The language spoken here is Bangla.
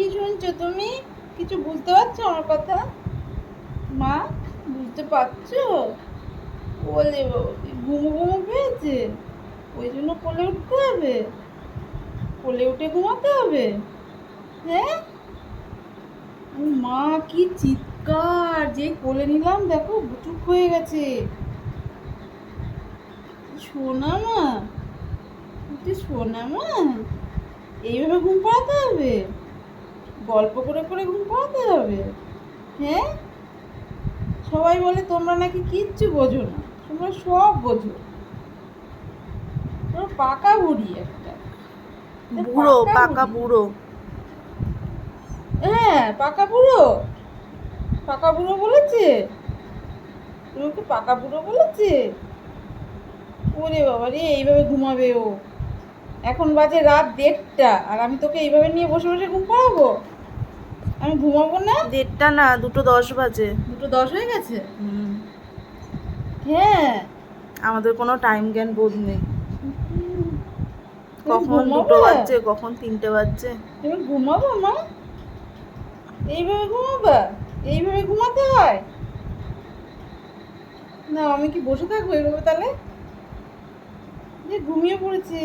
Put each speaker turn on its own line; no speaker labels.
কি শুনছো তুমি? কিছু বুঝতে পারছো আমার কথা? মা, বুঝতে পারছো? বলে ঘুমো ঘুমো পেয়েছে, ওই জন্য কোলে উঠতে হবে, কোলে উঠে ঘুমাতে হবে। হ্যাঁ, ও মা, কি চিৎকার! যে কোলে নিলাম দেখো চুপ হয়ে গেছে। সোনা মা, তুই সোনা মা, এইভাবে ঘুম পাড়াতে হবে? গল্প করে করে ঘুম পাড়াতে হবে? হ্যাঁ, সবাই বলে তোমরা নাকি কিচ্ছু বোঝো না, তোমরা সব বোঝো। তোর পাকা বুড়ি একটা,
বুড়ো, পাকা
বুড়ি।
বুড়ো।
হ্যাঁ, পাকা বুড়ো। পাকা বুড়ো বলেছে? তুমি ওকে পাকা বুড়ো বলেছে? ওরে বাবা রে, এইভাবে ঘুমাবে ও? এখন বাজে রাত 1:30, আর আমি তোকে এইভাবে নিয়ে বসে বসে ঘুম পাড়াবো? আমি ঘুমাবো না?
1:30 না, 2:10 বাজে।
2:10 হয়ে গেছে?
হুম।
হ্যাঁ।
আমাদের কোনো টাইম জ্ঞান বোধ নেই,
তুমি
কখন 2
ঘুমাবে?
বাজছে কখন 3টে বাজছে।
তুমি ঘুমাবো মা? এইভাবে ঘুমাবা? এইভাবে ঘুমাতে হয়? না, আমি কি বসে থাকবো এইভাবে তাহলে? যে ঘুমিয়ে পড়েছে।